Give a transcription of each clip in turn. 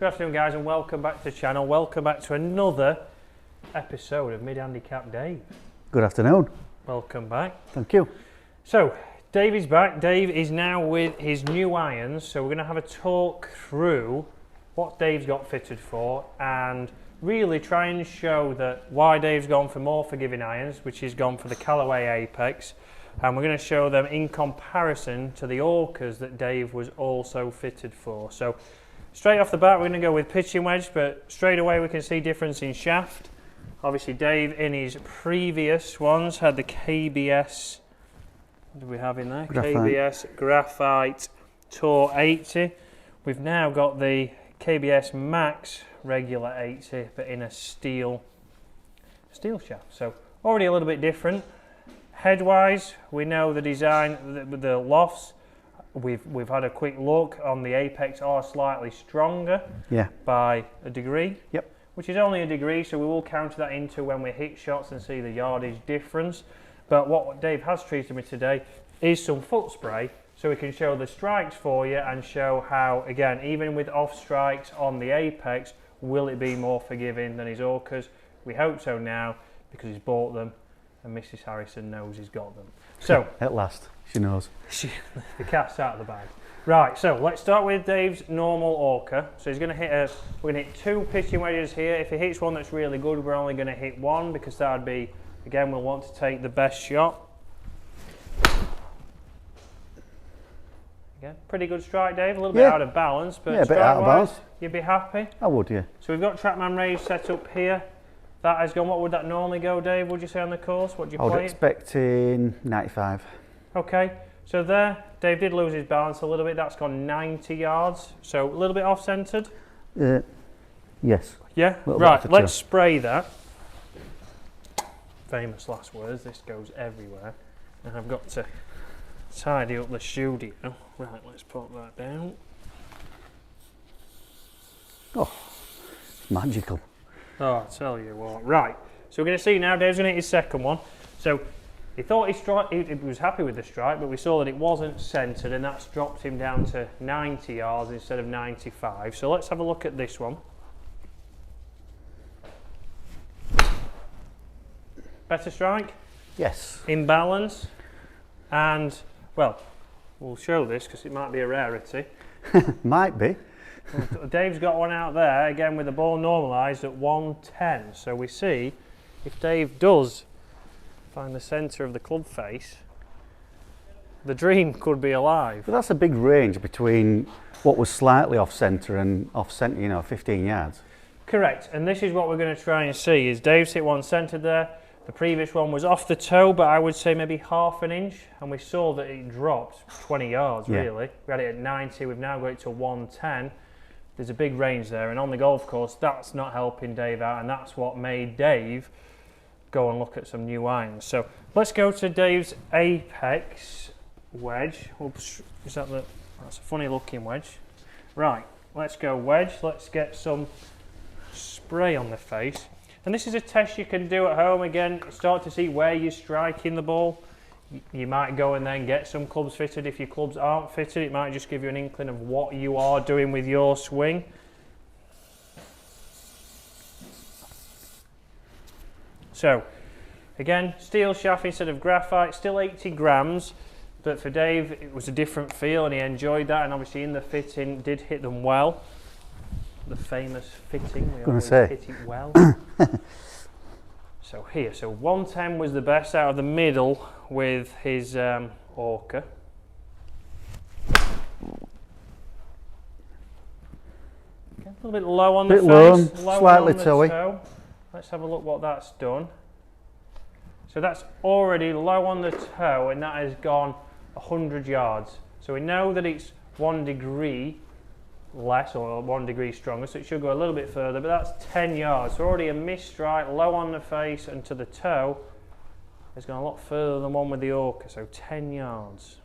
Good afternoon guys and welcome back to the channel. Welcome back to another episode of Mid-Handicap Dave. Good afternoon. Welcome back. Thank you. So Dave is back. Dave is now with his new irons, so we're going to have a talk through what Dave's got fitted for and really try and show that why Dave's gone for more forgiving irons, which he's gone for the Callaway Apex, and we're going to show them in comparison to the Orcas that Dave was also fitted for. So straight off the bat we're going to go with pitching wedge, but straight away we can see difference in shaft. Obviously Dave in his previous ones had the KBS, what do we have in there? Graphite. KBS Graphite Tour 80. We've now got the KBS Max regular 80 but in a steel shaft, so already a little bit different. Head-wise, we know the design, the lofts, we've had a quick look on the Apex are slightly stronger by a degree, which is only a degree, so we will counter that into when we hit shots and see the yardage difference. But what Dave has treated me today is some foot spray, so we can show the strikes for you and show how, again, even with off strikes on the Apex, will it be more forgiving than his Orcas? We hope so now, because he's bought them and Mrs. Harrison knows he's got them. So at last, she knows. The cat's out of the bag. Right, so let's start with Dave's normal Orca. So he's going to hit we're going to hit two pitching wedges here. If he hits one that's really good, we're only going to hit one because that would be, again, we'll want to take the best shot. Again, pretty good strike, Dave. A little bit out of balance, but a bit out of balance. You'd be happy? I would, yeah. So we've got Trackman Rage set up here. That has gone, what would that normally go, Dave, would you say on the course? What do you play? I would expect in 95. Okay, so there, Dave did lose his balance a little bit. That's gone 90 yards, so a little bit off-centred? Yes. Yeah? Right, let's spray that. Famous last words, this goes everywhere. And I've got to tidy up the studio. Right, let's put that down. Oh, it's magical. Oh, I tell you what. Right, so we're going to see now, Dave's going to hit his second one. So he thought he was happy with the strike, but we saw that it wasn't centred, and that's dropped him down to 90 yards instead of 95. So let's have a look at this one. Better strike? Yes. In balance? And, well, we'll show this because it might be a rarity. Might be. Dave's got one out there, again with the ball normalised at 110. So we see if Dave does find the centre of the club face, the dream could be alive. But that's a big range between what was slightly off-centre and off-centre, you know, 15 yards. Correct, and this is what we're going to try and see, is Dave's hit one centred there. The previous one was off the toe, but I would say maybe half an inch, and we saw that it dropped 20 yards, really. We had it at 90, we've now got it to 110. There's a big range there, and on the golf course, that's not helping Dave out, and that's what made Dave go and look at some new irons. So let's go to Dave's Apex wedge. Oops, is that that's a funny looking wedge. Right, let's go wedge. Let's get some spray on the face. And this is a test you can do at home. Again, start to see where you're striking the ball. You might go and then get some clubs fitted. If your clubs aren't fitted, it might just give you an inkling of what you are doing with your swing. So, again, steel shaft instead of graphite, still 80 grams, but for Dave it was a different feel and he enjoyed that, and obviously in the fitting did hit them well. The famous fitting, we always hit it well. So here, so 110 was the best out of the middle with his Orca. Okay, a little bit low on the face, slightly toey. Toe. Let's have a look what that's done. So that's already low on the toe, and that has gone 100 yards. So we know that it's 1 degree less or 1 degree stronger, so it should go a little bit further, but that's 10 yards. So already a missed strike, low on the face and to the toe has gone a lot further than one with the Orca, so 10 yards.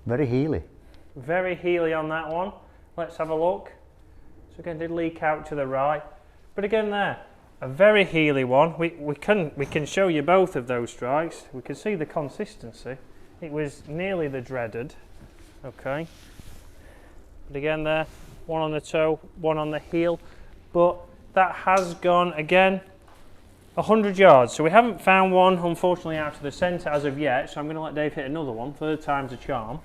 Very heely. Very heely on that one. Let's have a look. So again, did leak out to the right, but again there, a very heely one. We can show you both of those strikes. We can see the consistency. it was nearly the dreaded, okay. But again there, one on the toe, one on the heel, but that has gone, again, 100 yards. So we haven't found one, unfortunately, out of the centre as of yet, so I'm going to let Dave hit another one, third time's a charm.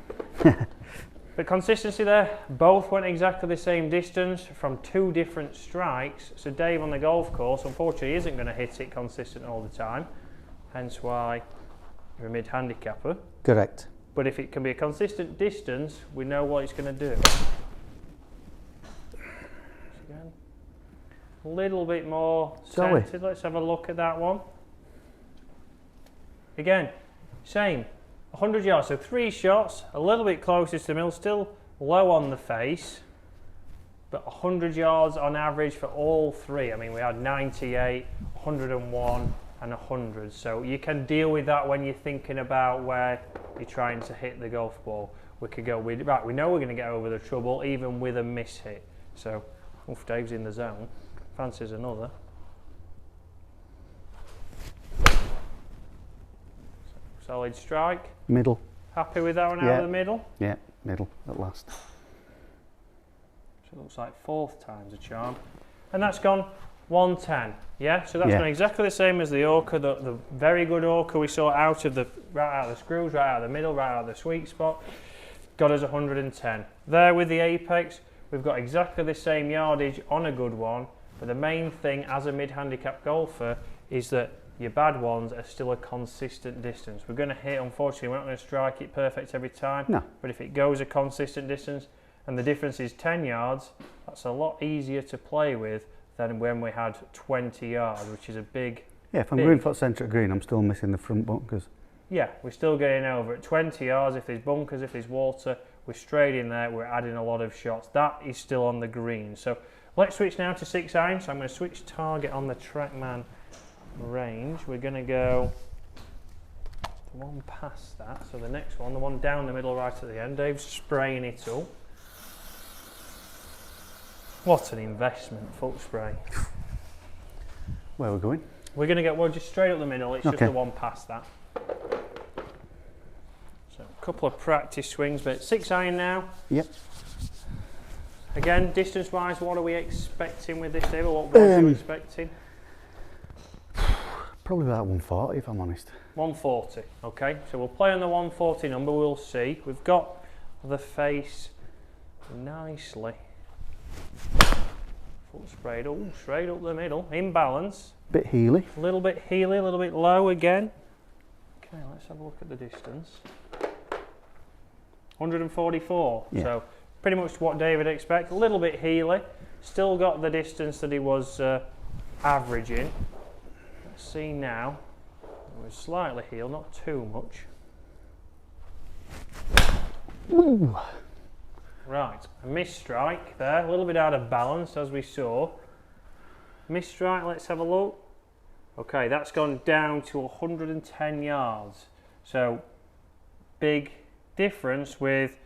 But consistency there, both went exactly the same distance from two different strikes, so Dave on the golf course, unfortunately, isn't going to hit it consistent all the time, hence why you're a mid-handicapper. Correct. But if it can be a consistent distance, we know what it's going to do. Again, a little bit more centered. Let's have a look at that one. Again, same, 100 yards, so 3 shots, a little bit closer to the middle, still low on the face, but 100 yards on average for all three. I mean, we had 98, 101 and 100, so you can deal with that when you're thinking about where you're trying to hit the golf ball. We could go with, right, we know we're going to get over the trouble even with a miss hit. So, oof, Dave's in the zone, fancies another. Solid strike. Middle. Happy with that one out of the middle? Yeah, middle at last. So it looks like fourth time's a charm. And that's gone 110. Yeah, so that's gone exactly the same as the orca, the very good orca we saw out of the screws, right out of the middle, right out of the sweet spot. Got us 110. There with the apex, we've got exactly the same yardage on a good one, but the main thing as a mid-handicap golfer is that your bad ones are still a consistent distance. We're going to hit, unfortunately, we're not going to strike it perfect every time, no. But if it goes a consistent distance and the difference is 10 yards, that's a lot easier to play with than when we had 20 yards, which is a big... Yeah, if I'm green foot centre at green, I'm still missing the front bunkers. Yeah, we're still getting over at 20 yards. If there's bunkers, if there's water, we're straight in there, we're adding a lot of shots. That is still on the green. So let's switch now to 6 iron. So I'm going to switch target on the TrackMan range. We're going to go the one past that, so the next one, the one down the middle right at the end. Dave's spraying it up. What an investment, foot spray. Where are we going? We're going to get just straight up the middle. It's just the one past that. So a couple of practice swings, but 6 iron now. Yep. Again, distance wise, what are we expecting with this, Dave? What are you expecting? Probably about 140 if I'm honest. 140, okay. So we'll play on the 140 number, we'll see. We've got the face nicely foot sprayed, straight up the middle, in balance. Bit heely. A little bit heely, a little bit low again. Okay, let's have a look at the distance. 144, so pretty much what David expects. A little bit heely, still got the distance that he was averaging. Let's see now, it was slightly heeled, not too much. Ooh. Right, a missed strike there, a little bit out of balance as we saw. Missed strike, let's have a look. Okay, that's gone down to 110 yards. So, big difference with,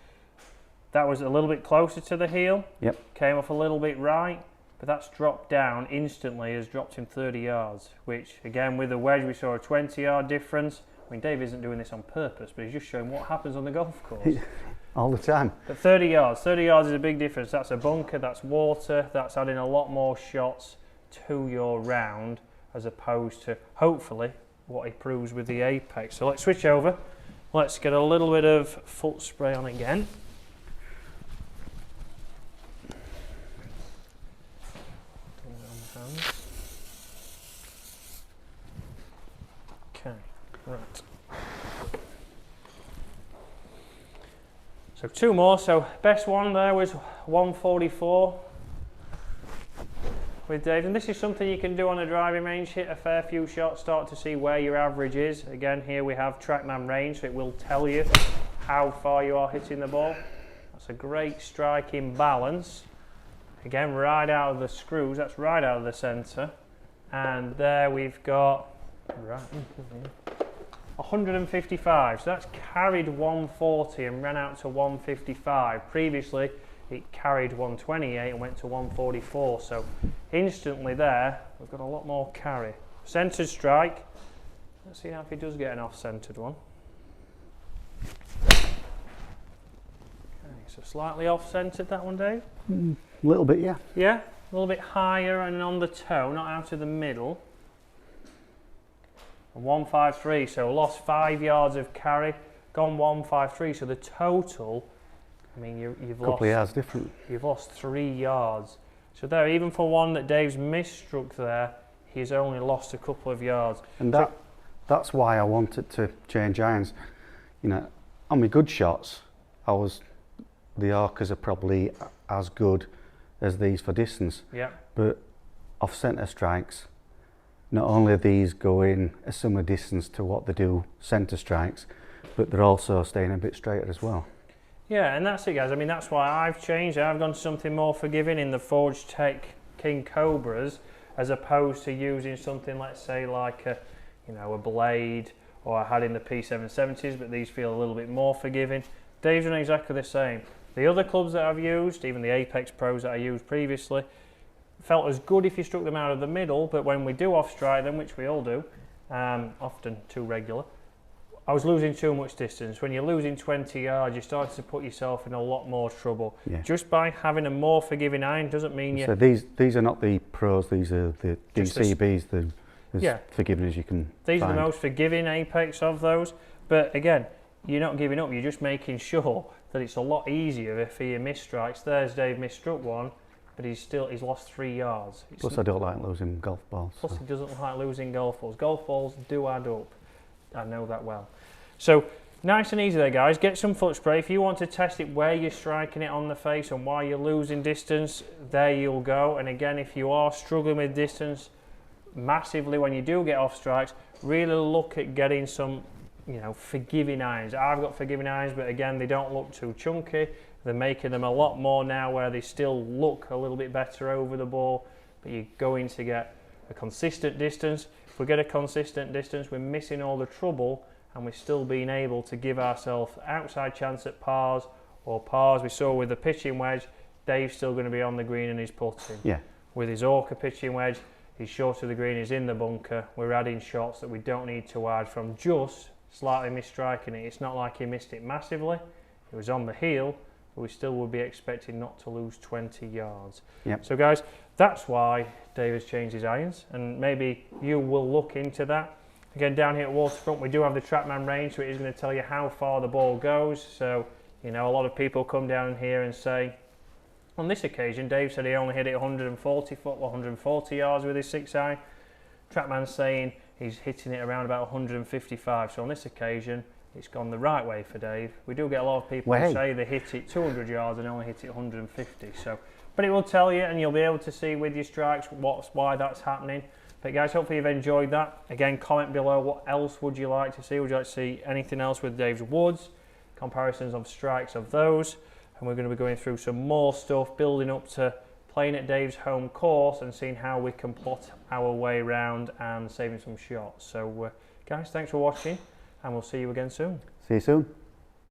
that was a little bit closer to the heel. Yep. Came off a little bit right, but that's dropped down instantly, has dropped him 30 yards, which again with the wedge we saw a 20-yard difference. I mean, Dave isn't doing this on purpose, but he's just showing what happens on the golf course. All the time. But 30 yards is a big difference. That's a bunker, that's water, that's adding a lot more shots to your round as opposed to, hopefully, what he proves with the apex. So let's switch over. Let's get a little bit of foot spray on again. Okay, right. So 2 more, so best one there was 144 with Dave, and this is something you can do on a driving range, hit a fair few shots, start to see where your average is. Again, here we have TrackMan range, so it will tell you how far you are hitting the ball. That's a great strike in balance. Again, right out of the screws, that's right out of the centre. And there we've got, right, 155, so that's carried 140 and ran out to 155. Previously it carried 128 and went to 144, so instantly there we've got a lot more carry. Centred strike, let's see now if he does get an off-centred one. So slightly off-centered that one, Dave? A little bit, yeah. Yeah, a little bit higher and on the toe, not out of the middle. 153, so lost 5 yards of carry, gone 153. So the total, I mean, you've lost. Couple of yards different. You've lost 3 yards. So there, even for one that Dave's misstruck there, he's only lost a couple of yards. And that's why I wanted to change irons. You know, on my good shots, the Orcas are probably as good as these for distance. Yeah. But off centre strikes, not only are these going a similar distance to what they do centre strikes, but they're also staying a bit straighter as well. Yeah, and that's it, guys. I mean, that's why I've changed. I've gone to something more forgiving in the Forge Tech King Cobras, as opposed to using something, let's say, like a blade, or I had in the P770s, but these feel a little bit more forgiving. Dave's done exactly the same. The other clubs that I've used, even the Apex Pros that I used previously, felt as good if you struck them out of the middle, but when we do off-strike them, which we all do, often too regular, I was losing too much distance. When you're losing 20 yards, you start to put yourself in a lot more trouble. Yeah. Just by having a more forgiving iron doesn't mean you... So these are not the pros, these are the DCBs, as forgiving as you can These find. are the most forgiving Apex of those, but again, you're not giving up, you're just making sure that it's a lot easier if he misstrikes. There's Dave misstruck one, but he's lost 3 yards. Plus I don't like losing golf balls. Plus he doesn't like losing golf balls. Golf balls do add up. I know that well. So nice and easy there, guys. Get some foot spray. If you want to test it where you're striking it on the face and why you're losing distance, there you'll go. And again, if you are struggling with distance massively when you do get off strikes, really look at getting some forgiving irons. I've got forgiving irons, but again, they don't look too chunky. They're making them a lot more now where they still look a little bit better over the ball, but you're going to get a consistent distance. If we get a consistent distance, we're missing all the trouble, and we're still being able to give ourselves outside chance at pars, or pars we saw with the pitching wedge. Dave's still going to be on the green and he's putting. Yeah. With his Orca pitching wedge, he's short of the green, he's in the bunker. We're adding shots that we don't need to add from just slightly misstriking it. It's not like he missed it massively. It was on the heel, but we still would be expecting not to lose 20 yards. Yep. So guys, that's why Dave has changed his irons, and maybe you will look into that. Again, down here at Waterfront, we do have the Trackman range, so it is going to tell you how far the ball goes. So, a lot of people come down here and say, on this occasion, Dave said he only hit it 140 yards with his 6-iron. Trackman's saying he's hitting it around about 155. So on this occasion, it's gone the right way for Dave. We do get a lot of people who say they hit it 200 yards and only hit it 150. So, but it will tell you, and you'll be able to see with your strikes why that's happening. But guys, hopefully you've enjoyed that. Again, comment below what else would you like to see. Would you like to see anything else with Dave's woods? Comparisons of strikes of those. And we're going to be going through some more stuff, building up to playing at Dave's home course and seeing how we can plot our way around and saving some shots. So guys, thanks for watching, and we'll see you again soon. See you soon.